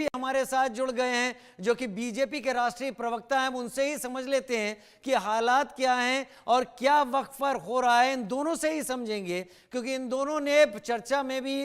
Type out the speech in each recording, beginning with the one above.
भी हमारे साथ जुड़ गए हैं जो कि बीजेपी के राष्ट्रीय प्रवक्ता हैं। उनसे ही समझ लेते हैं कि हालात क्या हैं और क्या वक्फ पर हो रहा है। इन दोनों से ही समझेंगे क्योंकि इन दोनों ने चर्चा में भी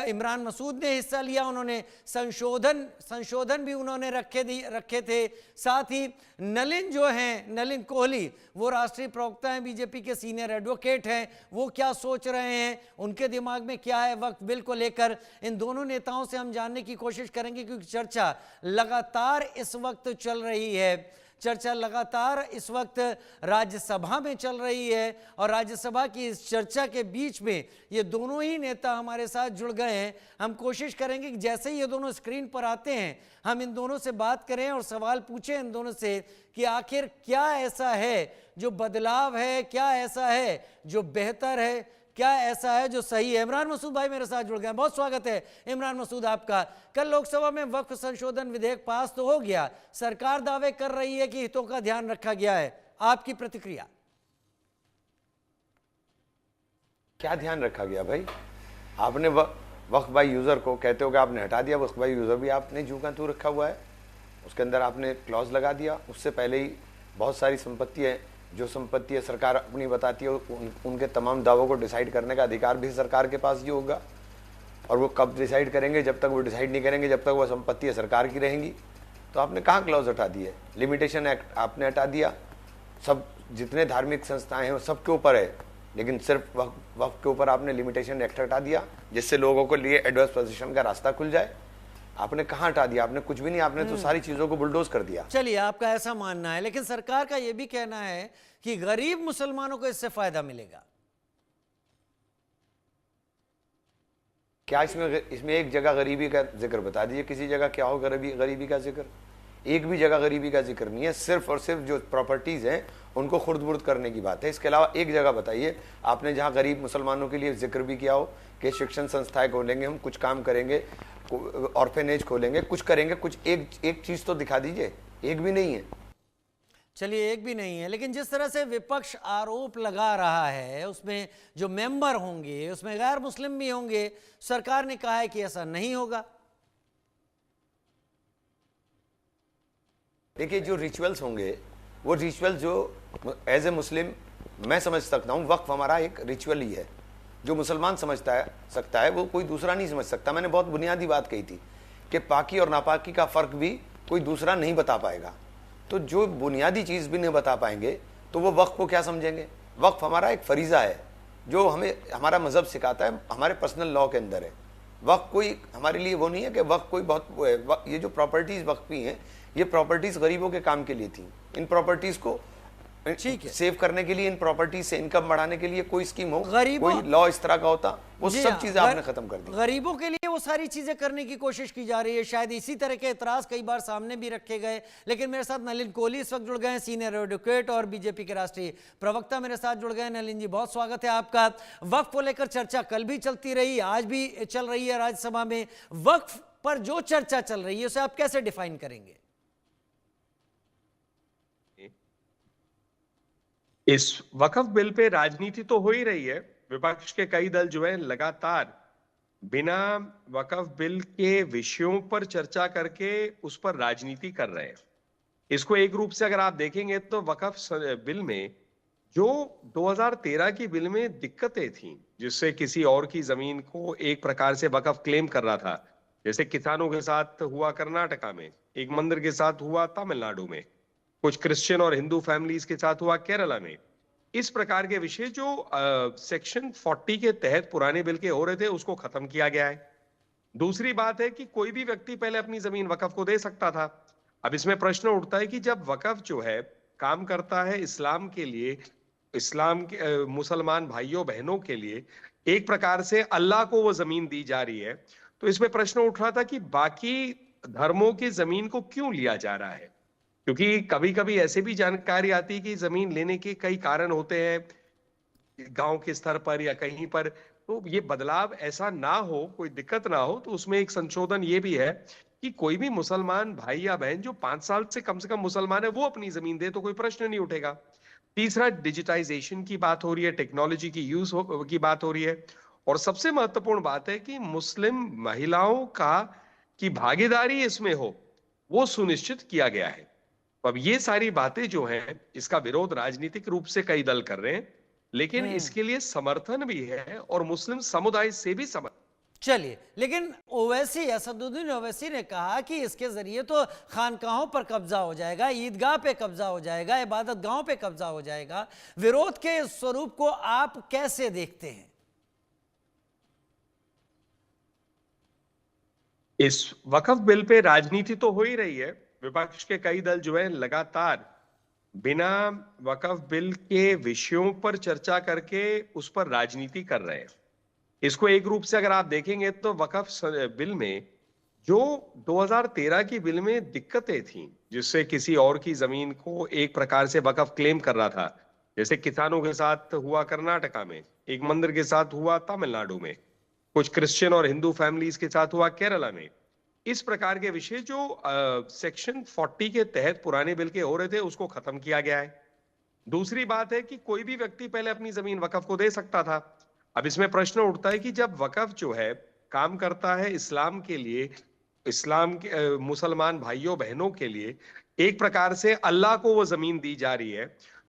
इमरान मसूद ने हिस्सा लिया, उन्होंने संशोधन भी उन्होंने रखे थे। साथ ही नलिन जो हैं, नलिन कोहली, वो राष्ट्रीय प्रवक्ता हैं, बीजेपी के सीनियर एडवोकेट हैं, वो क्या सोच रहे हैं, उनके दिमाग में क्या है वक्फ बिल को लेकर, इन दोनों नेताओं से हम जानने की कोशिश करेंगे क्योंकि चर्चा लगातार इस वक्त चल रही है। चर्चा लगातार इस वक्त राज्यसभा में चल रही है और राज्यसभा की इस चर्चा के बीच में ये दोनों ही नेता हमारे साथ जुड़ गए हैं। हम कोशिश करेंगे कि जैसे ही ये दोनों स्क्रीन पर आते हैं हम इन दोनों से बात करें और सवाल पूछें इन दोनों से कि आखिर क्या ऐसा है जो बदलाव है, क्या ऐसा है जो बेहतर है, क्या ऐसा है जो सही है। इमरान मसूद भाई मेरे साथ जुड़ गए हैं, बहुत स्वागत है इमरान मसूद आपका। कल लोकसभा में वक्फ संशोधन विधेयक पास तो हो गया, सरकार दावे कर रही है कि हितों का ध्यान रखा गया है, आपकी प्रतिक्रिया? क्या ध्यान रखा गया भाई? आपने वक्फ बाय यूजर को कहते हो कि आपने हटा दिया, वक्फ बाय यूजर भी आपने जू का तू रखा हुआ है, उसके अंदर आपने क्लॉज लगा दिया। उससे पहले ही बहुत सारी संपत्ति है, जो संपत्ति है सरकार अपनी बताती है, उनके तमाम दावों को डिसाइड करने का अधिकार भी सरकार के पास ही होगा। और वो कब डिसाइड करेंगे? जब तक वो डिसाइड नहीं करेंगे, जब तक वो संपत्ति है सरकार की रहेंगी। तो आपने कहाँ क्लॉज हटा दिए? लिमिटेशन एक्ट आपने हटा दिया। सब जितने धार्मिक संस्थाएं हैं वो सबके ऊपर है, लेकिन सिर्फ वक्फ के ऊपर आपने लिमिटेशन एक्ट हटा दिया जिससे लोगों को लिए एडवर्स पोजीशन का रास्ता खुल जाए। आपने कहाँ हटा दिया? आपने कुछ भी नहीं, आपने तो सारी चीजों को बुलडोज कर दिया। चलिए, आपका ऐसा मानना है, लेकिन सरकार का यह भी कहना है कि गरीब मुसलमानों को इससे फायदा मिलेगा। क्या इसमें एक जगह गरीबी का जिक्र बता दीजिए, किसी जगह क्या हो गरीबी का जिक्र? एक भी जगह गरीबी का जिक्र नहीं है। सिर्फ और सिर्फ जो प्रॉपर्टीज हैं उनको खुर्द बुर्द करने की बात है। इसके अलावा एक जगह बताइए आपने जहां गरीब मुसलमानों के लिए जिक्र भी किया हो कि शिक्षण संस्थाएं खोलेंगे, हम कुछ काम करेंगे, ऑर्फेनेज खोलेंगे, कुछ करेंगे, कुछ एक चीज तो दिखा दीजिए। एक भी नहीं है। चलिए, एक भी नहीं है, लेकिन जिस तरह से विपक्ष आरोप लगा रहा है उसमें जो मेंबर होंगे उसमें गैर मुस्लिम भी होंगे, सरकार ने कहा है कि ऐसा नहीं होगा। देखिए, जो रिचुअल्स होंगे वो रिचुअल जो एज ए मुस्लिम मैं समझ सकता हूँ, वक्फ हमारा एक रिचुअल ही है। जो मुसलमान सकता है वो कोई दूसरा नहीं समझ सकता। मैंने बहुत बुनियादी बात कही थी कि पाकी और नापाकी का फर्क भी कोई दूसरा नहीं बता पाएगा। तो जो बुनियादी चीज भी नहीं बता पाएंगे तो वो वक्फ को क्या समझेंगे? वक्फ हमारा एक फरीजा है जो हमें हमारा मजहब सिखाता है, हमारे पर्सनल लॉ के अंदर है। वक्फ कोई हमारे लिए वो नहीं है कि वक्फ कोई बहुत ये जो प्रॉपर्टीज वक्फ की हैं, ये प्रॉपर्टीज गरीबों के काम के लिए थी। इन प्रॉपर्टीज को सेव करने के लिए, इन प्रॉपर्टी से इनकम बढ़ाने के लिए कोई स्कीम हो, कोई लॉ इस तरह का होता, वो सब चीजें आपने खत्म कर दी। गरीबों के लिए वो सारी चीजें करने की कोशिश की जा रही है। शायद इसी तरह के एतराज कई बार सामने भी रखे गए। लेकिन मेरे साथ नलिन कोहली इस वक्त जुड़ गए हैं, सीनियर एडवोकेट और बीजेपी के राष्ट्रीय प्रवक्ता मेरे साथ जुड़ गए। नलिन जी, बहुत स्वागत है आपका। वक्फ को लेकर चर्चा कल भी चलती रही, आज भी चल रही है राज्यसभा में। वक्फ पर जो चर्चा चल रही है उसे आप कैसे डिफाइन करेंगे? इस वक्फ बिल पे राजनीति तो हो ही रही है। विपक्ष के कई दल जो है लगातार बिना वक्फ बिल के विषयों पर चर्चा करके उस पर राजनीति कर रहे हैं। इसको एक रूप से अगर आप देखेंगे तो वक्फ बिल में जो 2013 की बिल में दिक्कतें थी, जिससे किसी और की जमीन को एक प्रकार से वक्फ क्लेम कर रहा था, जैसे किसानों के साथ हुआ कर्नाटका में, एक मंदिर के साथ हुआ तमिलनाडु में, कुछ क्रिश्चियन और हिंदू फैमिलीज के साथ हुआ केरला में, इस प्रकार के विषय जो सेक्शन 40 के तहत पुराने बिल के हो रहे थे उसको खत्म किया गया है। दूसरी बात है कि कोई भी व्यक्ति पहले अपनी जमीन वक्फ को दे सकता था। अब इसमें प्रश्न उठता है कि जब वक्फ जो है काम करता है इस्लाम के लिए, इस्लाम के मुसलमान भाइयों बहनों के लिए, एक प्रकार से अल्लाह को वो जमीन दी जा रही है, तो इसमें प्रश्न उठ रहा था कि बाकी धर्मों की जमीन को क्यों लिया जा रहा है? क्योंकि कभी कभी ऐसे भी जानकारी आती है कि जमीन लेने के कई कारण होते हैं गांव के स्तर पर या कहीं पर। तो ये बदलाव ऐसा ना हो, कोई दिक्कत ना हो, तो उसमें एक संशोधन ये भी है कि कोई भी मुसलमान भाई या बहन जो 5 साल से कम मुसलमान है वो अपनी जमीन दे तो कोई प्रश्न नहीं उठेगा। तीसरा, डिजिटाइजेशन की बात हो रही है, टेक्नोलॉजी की यूज की बात हो रही है, और सबसे महत्वपूर्ण बात है कि मुस्लिम महिलाओं का की भागीदारी इसमें हो, वो सुनिश्चित किया गया है। तो अब ये सारी बातें जो हैं, इसका विरोध राजनीतिक रूप से कई दल कर रहे हैं, लेकिन इसके लिए समर्थन भी है और मुस्लिम समुदाय से भी समर्थन। चलिए, लेकिन ओवैसी, असदुद्दीन ओवैसी ने कहा कि इसके जरिए तो खानकाहों पर कब्जा हो जाएगा, ईदगाह पे कब्जा हो जाएगा, इबादत गाहों पे कब्जा हो जाएगा। विरोध के इस स्वरूप को आप कैसे देखते हैं? इस वक्फ बिल पे राजनीति तो हो ही रही है। विपक्ष के कई दल जो है लगातार बिना वक्फ बिल के विषयों पर चर्चा करके उस पर राजनीति कर रहे हैं। इसको एक रूप से अगर आप देखेंगे तो वक्फ बिल में जो 2013 की बिल में दिक्कतें थी, जिससे किसी और की जमीन को एक प्रकार से वक्फ क्लेम कर रहा था, जैसे किसानों के साथ हुआ कर्नाटका में, एक मंदिर के साथ हुआ तमिलनाडु में, कुछ क्रिश्चियन और हिंदू फैमिलीज के साथ हुआ केरला में, इस प्रकार के विषय जो सेक्शन 40 के तहत पुराने बिल के हो रहे थे, उसको खत्म किया गया है। दूसरी बात है कि कोई भी व्यक्ति पहले अपनी जमीन वक्फ को दे सकता था। अब इसमें प्रश्न उठता है कि जब वक्फ जो है काम करता है इस्लाम के लिए, इस्लाम के मुसलमान भाइयों बहनों के लिए, एक प्रकार से अल्लाह को वो जमीन दी जा रही है,